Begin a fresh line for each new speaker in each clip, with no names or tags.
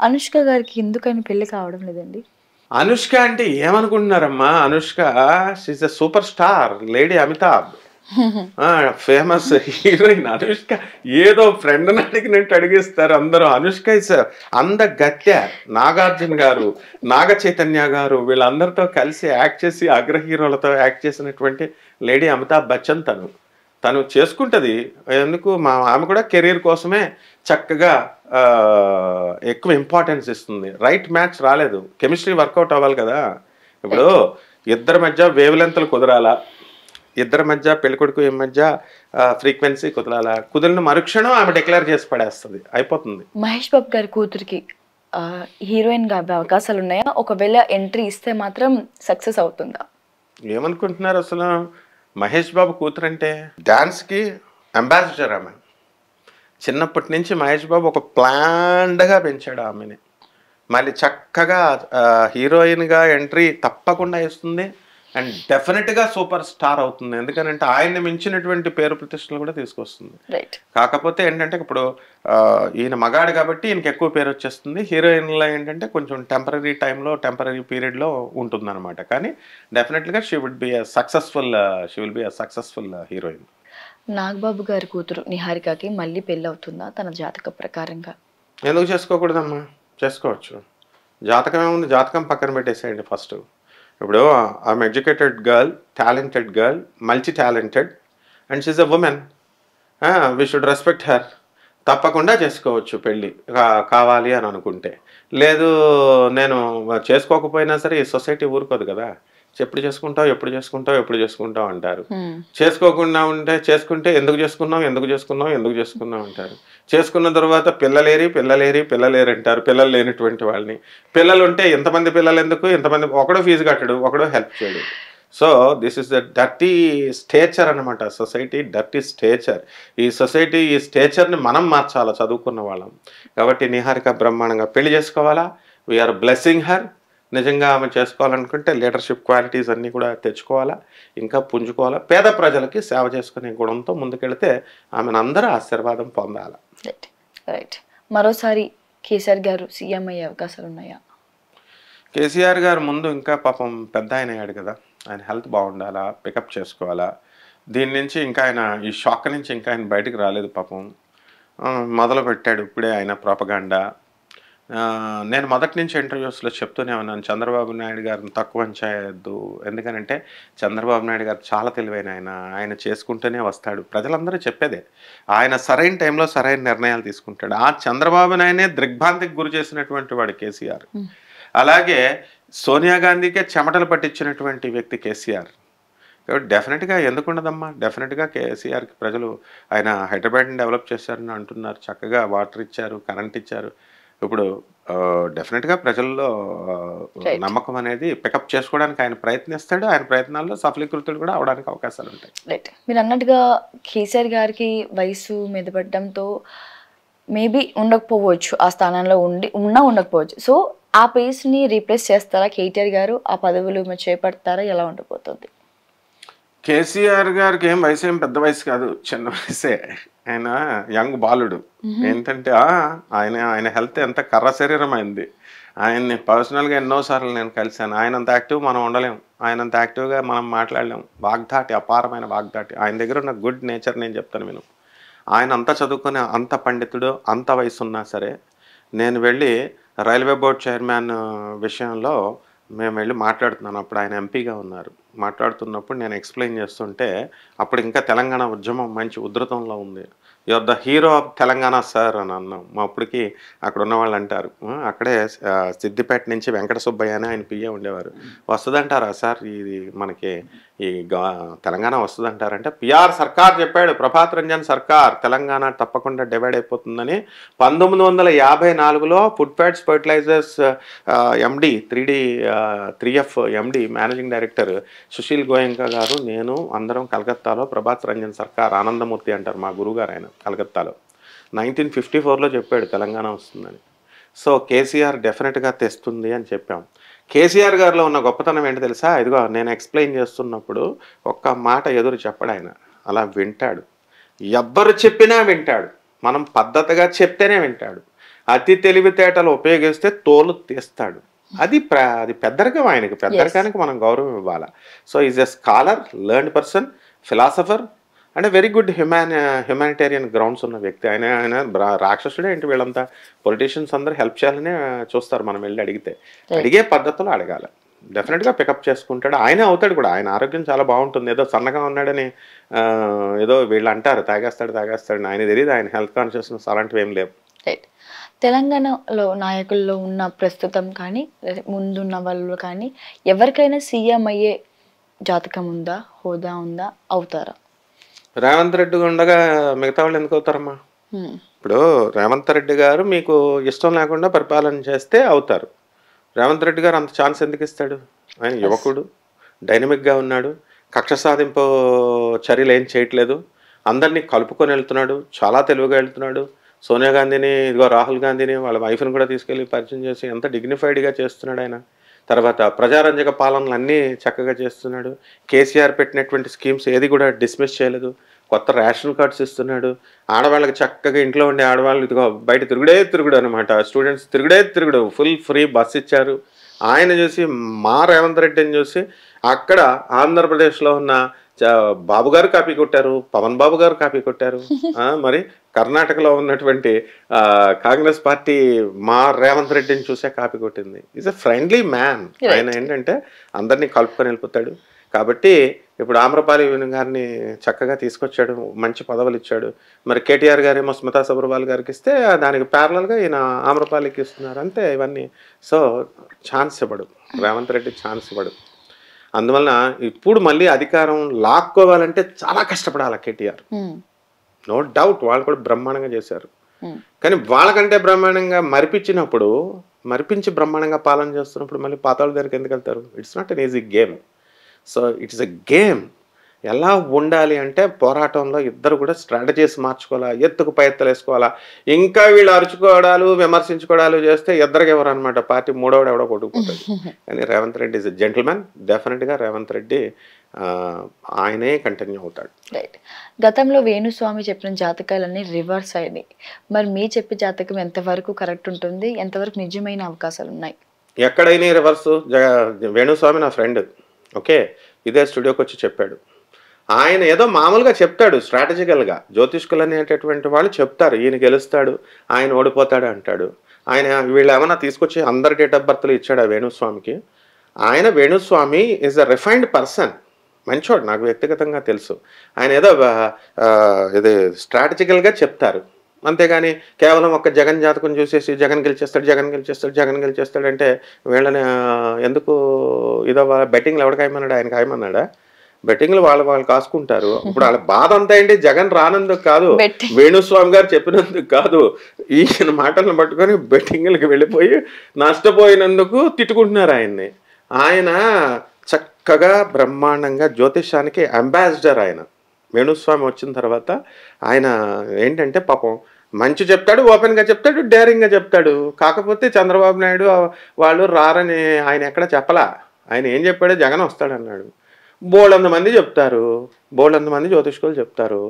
అనుష్క గారికి ఎందుకని పెళ్లి కావడం లేదండి?
అనుష్క అంటే ఏమనుకుంటున్నారమ్మా? Anushka she is a superstar lady Amitabh. Famous heroine Anushka. ఏదో ఫ్రెండ్ని అడిగినట్టు అడిగిస్తారు అందరూ. అనుష్క ఇస్ అందగత్తె. నాగార్జున గారు, నాగ చైతన్య గారు వీళ్ళందరితో కలిసి యాక్ట్ చేసి అగ్ర హీరోలతో యాక్ట్ చేసినటువంటి లేడీ అమితాబ్ బచ్చన్ తను చేసుకుంటుంది. ఎందుకు ఆమె కూడా కెరీర్ కోసమే చక్కగా ఎక్కువ ఇంపార్టెన్స్ ఇస్తుంది. రైట్ మ్యాచ్ రాలేదు, కెమిస్ట్రీ వర్కౌట్ అవ్వాలి కదా. ఇప్పుడు ఇద్దరి మధ్య వేవ్ లెంత్లు కుదరాలా, ఇద్దరి మధ్య పెళ్ళికొడుకు ఈ మధ్య ఫ్రీక్వెన్సీ కుదరాలా, కుదిరిన మరుక్షణం ఆమె డిక్లేర్ చేసి పడేస్తుంది, అయిపోతుంది.
మహేష్ బాబు గారి కూతురికి హీరోయిన్ గా అవకాశాలు ఉన్నాయా? ఒకవేళ ఎంట్రీ ఇస్తే మాత్రం సక్సెస్ అవుతుందా?
ఏమనుకుంటున్నారు అసలు? మహేష్ బాబు కూతురు అంటే డాన్స్కి అంబాసిడర్ ఆమె. చిన్నప్పటి నుంచి మహేష్ బాబు ఒక ప్లాన్డ్గా పెంచాడు ఆమెని. మళ్ళీ చక్కగా హీరోయిన్గా ఎంట్రీ తప్పకుండా ఇస్తుంది అండ్ డెఫినెట్గా సూపర్ స్టార్ అవుతుంది. ఎందుకనంటే ఆయన్ని మించినటువంటి పేరు ప్రతిష్టలు కూడా తీసుకొస్తుంది. కాకపోతే ఏంటంటే ఇప్పుడు ఈయన మగాడు కాబట్టి ఈయనకి ఎక్కువ పేరు వచ్చేస్తుంది. హీరోయిన్లో ఏంటంటే కొంచెం టెంపరీ టైంలో టెంపరీ పీరియడ్లో ఉంటుందన్నమాట. కానీ డెఫినెట్గా she will be a successful heroine.
Nagababu గారి కూతురు నిహారికకి మళ్ళీ పెళ్ళి అవుతుందా తన జాతక ప్రకారంగా?
ఎందుకు చేసుకోకూడదమ్మా? చేసుకోవచ్చు. జాతకం ఏముంది? జాతకం పక్కన పెట్టేసేయండి ఫస్ట్. ఇప్పుడు ఆమె educated girl, talented girl, multi talented and she's a woman. We should respect her. తప్పకుండా చేసుకోవచ్చు పెళ్ళి కావాలి అని అనుకుంటే. లేదు నేను చేసుకోకపోయినా సరే ఈ సొసైటీ ఊరుకోదు కదా. ఎప్పుడు చేసుకుంటావు అంటారు. చేసుకోకుండా చేసుకుంటే ఎందుకు చేసుకున్నాం అంటారు. చేసుకున్న తర్వాత పిల్లలేరి అంటారు. పిల్లలు లేనటువంటి వాళ్ళని. పిల్లలు ఉంటే ఎంతమంది పిల్లలు ఎందుకు, ఎంతమంది, ఒకడో ఫీజు కట్టడు, ఒకడో హెల్ప్ చేయడు. So this is the dirty stature అనమాట. Society dirty stature. ఈ సొసైటీ ఈ స్టేచర్ని మనం మార్చాలా చదువుకున్న వాళ్ళం. కాబట్టి నిహారిక బ్రహ్మాండంగా పెళ్లి చేసుకోవాలా. We are blessing her. నిజంగా ఆమె చేసుకోవాలనుకుంటే లీడర్షిప్ క్వాలిటీస్ అన్నీ కూడా తెచ్చుకోవాలా, ఇంకా పుంజుకోవాలా. పేద ప్రజలకి సేవ చేసుకునే గుణంతో ముందుకెళ్తే ఆమెను అందరూ ఆశీర్వాదం పొందాలి.
రైట్. మరోసారి కేసీఆర్ గారు సీఎం అయ్యే అవకాశాలు ఉన్నాయా?
కేసీఆర్ గారు ముందు ఇంకా పాపం పెద్ద ఆయన అయ్యాడు కదా, ఆయన హెల్త్ బాగుండాలా, పికప్ చేసుకోవాలా. దీని నుంచి ఇంకా ఆయన ఈ షాక్ నుంచి ఇంకా ఆయన బయటకు రాలేదు పాపం. మొదలు పెట్టాడు ఇప్పుడే ఆయన ప్రోపగాండా. నేను మొదటి నుంచి ఇంటర్వ్యూస్లో చెప్తూనే ఉన్నాను, చంద్రబాబు నాయుడు గారిని తక్కువ అంచయద్దు. ఎందుకనంటే చంద్రబాబు నాయుడు గారు చాలా తెలివైన ఆయన చేసుకుంటూనే వస్తాడు. ప్రజలందరూ చెప్పేదే. ఆయన సరైన టైంలో సరైన నిర్ణయాలు తీసుకుంటాడు. ఆ చంద్రబాబు నాయుడే దిగ్భ్రాంతికి గురి చేసినటువంటి వాడు కేసీఆర్. అలాగే సోనియా గాంధీకే చెమటలు పట్టించినటువంటి వ్యక్తి కేసీఆర్. కాబట్టి డెఫినెట్గా ఎందుకుండదమ్మా, డెఫినెట్గా కేసీఆర్కి ప్రజలు ఆయన హైదరాబాద్ని డెవలప్ చేశారని అంటున్నారు. చక్కగా వాటర్ ఇచ్చారు, కరెంట్ ఇచ్చారు. ఇప్పుడు డెఫినెట్గా ప్రజల్లో నమ్మకం అనేది పికప్ చేసుకోవడానికి ఆయన ప్రయత్నిస్తాడు. ఆయన ప్రయత్నాల్లో సఫలీకృతుడు కూడా అవడానికి అవకాశాలు ఉంటాయి.
రైట్. మీరు అన్నట్టుగా కేసీఆర్ గారికి వయసు మీద పడడంతో మేబీ ఉండకపోవచ్చు, ఆ స్థానంలో ఉండకపోవచ్చు. సో ఆ ప్లేస్ని రీప్లేస్ చేస్తారా కేటీఆర్ గారు? ఆ పదవులు మీరు చేపడతారా? ఎలా ఉండబోతుంది?
కేసీఆర్ గారికి ఏం వయసు, ఏం పెద్ద వయసు కాదు, చిన్న వయసే. ఆయన యంగ్ బాలుడు. ఏంటంటే ఆయన హెల్త్ ఎంత కర్ర శరీరం అయింది. ఆయన్ని పర్సనల్గా ఎన్నోసార్లు నేను కలిశాను. ఆయనంత యాక్టివ్ మనం ఉండలేము, ఆయనంత యాక్టివ్గా మనం మాట్లాడలేము. వాగ్దాటి, అపారమైన వాగ్దాటి. ఆయన దగ్గర ఉన్న గుడ్ నేచర్ నేను చెప్తాను విను. ఆయన అంత చదువుకునే, అంత పండితుడు, అంత వయసు ఉన్నా సరే నేను వెళ్ళి రైల్వే బోర్డ్ చైర్మన్ విషయంలో మేము వెళ్ళి మాట్లాడుతున్నాను. అప్పుడు ఆయన ఎంపీగా ఉన్నారు. మాట్లాడుతున్నప్పుడు నేను ఎక్స్ప్లెయిన్ చేస్తుంటే అప్పుడు ఇంకా తెలంగాణ ఉద్యమం మంచి ఉధృతంలో ఉంది. Your the hero of Telangana sir అని అన్నాం. అప్పటికి అక్కడ ఉన్న వాళ్ళు అంటారు, అక్కడే సిద్దిపేట నుంచి వెంకట సుబ్బయ్య అని ఆయన పియ్య ఉండేవారు. వస్తుందంటారా సార్ ఇది మనకి ఈ తెలంగాణ వస్తుందంటారంటే, పిఆర్ సర్కార్ చెప్పాడు, ప్రభాత్ రంజన్ సర్కార్, తెలంగాణ తప్పకుండా డివైడ్ అయిపోతుందని 1954లో ఫుడ్ ఫ్యాట్స్ ఫర్టిలైజర్స్ ఎండి 3F ఎండి మేనేజింగ్ డైరెక్టర్ సుశీల్ గోయంకా గారు, నేను అందరం కలకత్తాలో ప్రభాత్ రంజన్ సర్కార్, ఆనందమూర్తి అంటారు మా గురుగారు ఆయన, కలకత్తాలో 1954లో చెప్పాడు తెలంగాణ వస్తుందని. సో కేసీఆర్ డెఫినెట్గా తెస్తుంది అని చెప్పాం. కేసీఆర్ గారిలో ఉన్న గొప్పతనం ఏంటి తెలుసా? ఇదిగో నేను ఎక్స్ప్లెయిన్ చేస్తున్నప్పుడు ఒక్క మాట ఎదురు చెప్పడు ఆయన, అలా వింటాడు. ఎవ్వరు చెప్పినా వింటాడు. మనం పద్ధతిగా చెప్తేనే వింటాడు. అతి తెలివితేటలు ఉపయోగిస్తే తోలు తీస్తాడు. అది పెద్దరికం, ఆయనకి పెద్దరికానికి మనం గౌరవం ఇవ్వాలి. So is a scholar, learned person, philosopher అంటే వెరీ గుడ్ హ్యుమానిటేరియన్ గ్రౌండ్స్ ఉన్న వ్యక్తి. ఆయన రాక్షసుడే ఏంటి, వీళ్ళంతా పొలిటీషియన్స్ అందరూ హెల్ప్ చేయాలని చూస్తారు. మనం వెళ్ళి అడిగే పద్ధతిలో అడగాలి. డెఫినెట్గా పికప్ చేసుకుంటాడు, ఆయన అవుతాడు కూడా. ఆయన ఆరోగ్యం చాలా బాగుంటుంది. ఏదో సన్నగా ఉన్నాడని ఏదో వీళ్ళు అంటారు తాగేస్తాడు ఆయన తెలియదు, ఆయన హెల్త్ కాన్షియస్నెస్ అలాంటివి ఏం లేవు.
రైట్. తెలంగాణలో నాయకుల్లో ఉన్న ప్రస్తుతం కానీ ముందున్న వాళ్ళు కానీ ఎవరికైనా సీఎం అయ్యే జాతకం ఉందా, హోదా ఉందా, అవుతారా?
రేవంత్ రెడ్డి ఉండగా మిగతా వాళ్ళు ఎందుకు అవుతారమ్మా? ఇప్పుడు రేవంత్ రెడ్డి గారు మీకు ఇష్టం లేకుండా పరిపాలన చేస్తే అవుతారు. రేవంత్ రెడ్డి గారు అంత ఛాన్స్ ఎందుకు ఇస్తాడు? ఆయన యువకుడు, డైనమిక్గా ఉన్నాడు, కక్ష సాధింపు చర్యలు ఏం చేయట్లేదు, అందరినీ కలుపుకొని వెళ్తున్నాడు, చాలా తెలివిగా వెళ్తున్నాడు. సోనియా గాంధీని, ఇదిగో రాహుల్ గాంధీని, వాళ్ళ వైఫ్ని కూడా తీసుకెళ్ళి పరిచయం చేసి ఎంత డిగ్నిఫైడ్గా చేస్తున్నాడు ఆయన. తర్వాత ప్రజారంజక పాలనలు అన్నీ చక్కగా చేస్తున్నాడు. కేసీఆర్ పెట్టినటువంటి స్కీమ్స్ ఏది కూడా డిస్మిస్ చేయలేదు. కొత్త రేషన్ కార్డ్స్ ఇస్తున్నాడు. ఆడవాళ్ళకి చక్కగా ఇంట్లో ఉండే ఆడవాళ్ళు ఇదిగో బయట తిరుగుడు అనమాట. స్టూడెంట్స్ తిరుగుడు, ఫుల్ ఫ్రీ బస్ ఇచ్చారు. ఆయన చూసి మా రేవంత్ రెడ్డిని చూసి అక్కడ ఆంధ్రప్రదేశ్లో ఉన్న బాబు గారు కాపీ కొట్టారు, పవన్ బాబు గారు కాపీ కొట్టారు. మరి కర్ణాటకలో ఉన్నటువంటి కాంగ్రెస్ పార్టీ మా రేవంత్ రెడ్డిని చూసే కాపీ కొట్టింది. Is a friendly man. ఆయన ఏంటంటే అందరినీ కలుపుకొని వెళ్ళిపోతాడు. కాబట్టి ఇప్పుడు ఆమ్రపాలి గారిని చక్కగా తీసుకొచ్చాడు, మంచి పదవులు ఇచ్చాడు. మరి కేటీఆర్ గారేమో స్మితా సబర్వాల్ గారికి ఇస్తే దానికి ప్యారలల్గా ఈయన ఆమ్రపాలికి ఇస్తున్నారు అంతే ఇవన్నీ. సో ఛాన్స్ ఇవ్వడు రేవంత్ రెడ్డి, ఛాన్స్ ఇవ్వడు. అందువలన ఇప్పుడు మళ్ళీ అధికారం లాక్కోవాలంటే చాలా కష్టపడాలి కేటీఆర్. నో డౌట్ వాళ్ళు కూడా బ్రహ్మాండంగా చేశారు. కానీ వాళ్ళకంటే బ్రహ్మాండంగా మరిపించి బ్రహ్మాండంగా పాలన చేస్తున్నప్పుడు మళ్ళీ పాతాళ దగ్గరికి ఎందుకు వెళ్తారు? It's not an easy game. So it's a game. ఎలా ఉండాలి అంటే పోరాటంలో ఇద్దరు కూడా స్ట్రాటజీస్ మార్చుకోవాలా, ఎత్తుకు పై ఎత్తులు వేసుకోవాలా. ఇంకా వీళ్ళు అరుచుకోవడాలు విమర్శించుకోవడాలు చేస్తే ఇద్దరికి ఎవరు అనమాట, పార్టీ మూడోడు ఎవడో కొట్టుకుపోతాడు. కానీ Revanth Reddy is a gentleman. డెఫినెట్గా రేవంత్ రెడ్డి ఆయనే కంటిన్యూ అవుతాడు.
రైట్. గతంలో వేణుస్వామి చెప్పిన జాతకాలన్నీ రివర్స్ అయినాయి. మరి మీ చెప్పే జాతకం ఎంతవరకు కరెక్ట్ ఉంటుంది, ఎంతవరకు నిజమైన అవకాశాలు ఉన్నాయి?
ఎక్కడైనా రివర్స్. వేణుస్వామి నా ఫ్రెండ్, ఓకే, ఇదే స్టూడియోకి వచ్చి చెప్పాడు. ఆయన ఏదో మామూలుగా చెప్తాడు స్ట్రాటజికల్గా. జ్యోతిష్కులు అనేటటువంటి వాళ్ళు చెప్తారు ఈయన గెలుస్తాడు, ఆయన ఓడిపోతాడు అంటాడు. ఆయన వీళ్ళు ఏమైనా తీసుకొచ్చి అందరి డేట్ ఆఫ్ బర్త్లు ఇచ్చాడు ఆ వేణుస్వామికి. Venuswamy is a refined person, మంచోడు, నాకు వ్యక్తిగతంగా తెలుసు. ఆయన ఏదో ఇది స్ట్రాటజికల్గా చెప్తారు, అంతేగాని కేవలం ఒక జగన్ జాతకం చూసేసి జగన్ గెలిచేస్తాడు అంటే వీళ్ళని ఎందుకు ఇదో బెట్టింగ్లు ఎవరికి ఆయమన్నాడు? ఆయనకి ఆయమన్నాడా? బెట్టింగ్లు వాళ్ళు కాసుకుంటారు. ఇప్పుడు వాళ్ళ బాధ అంతా ఏంటి? జగన్ రానందుకు కాదు, వేణుస్వామి గారు చెప్పినందుకు కాదు, ఈయన మాటలను పట్టుకొని బెట్టింగ్లకి వెళ్ళిపోయి నష్టపోయినందుకు తిట్టుకుంటున్నారు ఆయన్ని. ఆయన చక్కగా బ్రహ్మాండంగా జ్యోతిష్యానికి అంబాసిడర్. ఆయన వేణుస్వామి వచ్చిన తర్వాత ఆయన ఏంటంటే పాపం మంచి చెప్తాడు, ఓపెన్గా చెప్తాడు, డేరింగ్గా చెప్తాడు. కాకపోతే చంద్రబాబు నాయుడు వాళ్ళు రారని ఆయన ఎక్కడ చెప్పలా. ఆయన ఏం చెప్పాడు? జగన్ వస్తాడన్నాడు. బోల్డంత మంది చెప్తారు, బోల్డంత మంది జ్యోతిష్కులు చెప్తారు.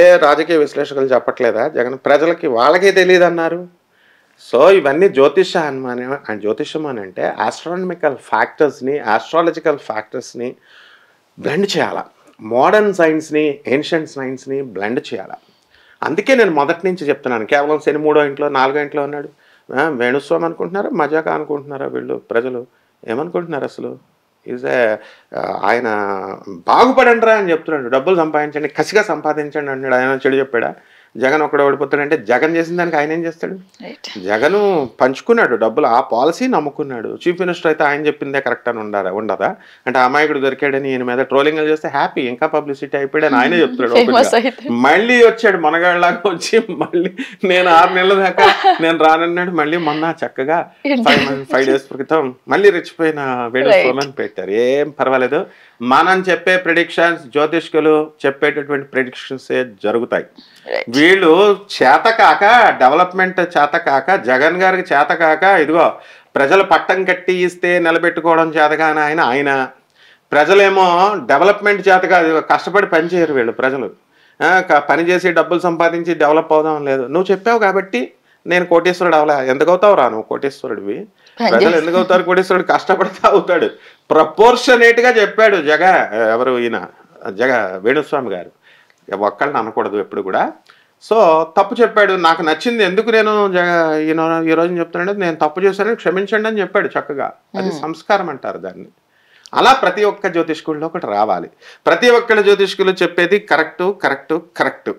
ఏ రాజకీయ విశ్లేషకులు చెప్పట్లేదా జగన్ ప్రజలకి వాళ్ళకే తెలియదు అన్నారు? సో ఇవన్నీ జ్యోతిష్యం అని అంటే ఆస్ట్రానమికల్ ఫ్యాక్టర్స్ని, ఆస్ట్రాలజికల్ ఫ్యాక్టర్స్ని బ్లెండ్ చేయాలి. మోడర్న్ సైన్స్ని, ఏన్షియంట్ సైన్స్ని బ్లెండ్ చేయాలి. అందుకే నేను మొదటి నుంచి చెప్తున్నాను, కేవలం శని 3వ ఇంట్లో 4వ ఇంట్లో ఉన్నాడు. వేణుస్వామి అనుకుంటున్నారా, మజాకా అనుకుంటున్నారా? వీళ్ళు ప్రజలు ఏమనుకుంటున్నారు అసలు? ఆయన బాగుపడండిరా అని చెప్తున్నాడు. డబ్బులు సంపాదించండి, కసిగా సంపాదించండి అన్నాడు. ఆయన చెడు చెప్పాడా? జగన్ ఒక్కడే ఓడిపోతాడంటే జగన్ చేసిన దానికి ఆయన ఏం చేస్తాడు? జగన్ పంచుకున్నాడు డబ్బులు, ఆ పాలసీ నమ్ముకున్నాడు. చీఫ్ మినిస్టర్ అయితే ఆయన చెప్పిందే కరెక్ట్ అని ఉండదా? అంటే అమాయకుడు దొరికాడని ఈయన మీద ట్రోలింగ్లు చేస్తే హ్యాపీ, ఇంకా పబ్లిసిటీ అయిపోయాడని ఆయనే చెప్తాడు. మళ్ళీ వచ్చాడు మనగాళ్ళలాగా వచ్చి, మళ్ళీ నేను 6 నెలల దాకా నేను రానన్నాడు. మళ్ళీ మొన్న చక్కగా 5 days క్రితం మళ్ళీ రెచ్చిపోయిన వేణుస్వామి పెట్టారు. ఏం పర్వాలేదు, మనం చెప్పే ప్రిడిక్షన్స్, జ్యోతిష్కులు చెప్పేటటువంటి ప్రిడిక్షన్సే జరుగుతాయి. వీళ్ళు చేతకాక, డెవలప్మెంట్ చేతకాక, జగన్ గారికి చేతకాక, ఇదిగో ప్రజలు పట్టం కట్టి ఇస్తే నిలబెట్టుకోవడం చేతగాని ఆయన ప్రజలేమో డెవలప్మెంట్ చేతగా కష్టపడి పనిచేయరు వీళ్ళు. ప్రజలు పని చేసి డబ్బులు సంపాదించి డెవలప్ అవుదాం లేదు. నువ్వు చెప్పావు కాబట్టి నేను కోటీశ్వరుడు అవలా. ఎందుకు అవుతావు రా నువ్వు కోటీశ్వరుడివి? ప్రజలు ఎందుకు అవుతారు కోటీశ్వరుడు? కష్టపడితే అవుతాడు. ప్రపోర్షనేట్గా చెప్పాడు ఎవరు ఈయన వేణుస్వామి గారు. ఒక్కళ్ళని అనకూడదు ఎప్పుడు కూడా. సో తప్పు చెప్పాడు, నాకు నచ్చింది ఎందుకు నేను ఈ రోజు చెప్తున్నాడు, నేను తప్పు చేశానని క్షమించండి అని చెప్పాడు చక్కగా. అది సంస్కారం అంటారు దాన్ని. అలా ప్రతి ఒక్క జ్యోతిష్కుల్లో ఒకటి రావాలి. ప్రతి ఒక్కళ్ళ జ్యోతిష్కులు చెప్పేది కరెక్ట్.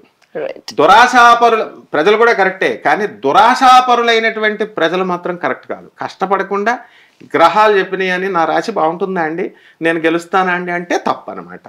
దురాశాపరులు ప్రజలు కూడా కరెక్టే, కానీ దురాశాపరులైనటువంటి ప్రజలు మాత్రం కరెక్ట్ కాదు. కష్టపడకుండా గ్రహాలు చెప్పినాయి అని నా రాశి బాగుంటుందా అండి, నేను గెలుస్తానా అండి అంటే తప్పు అనమాట.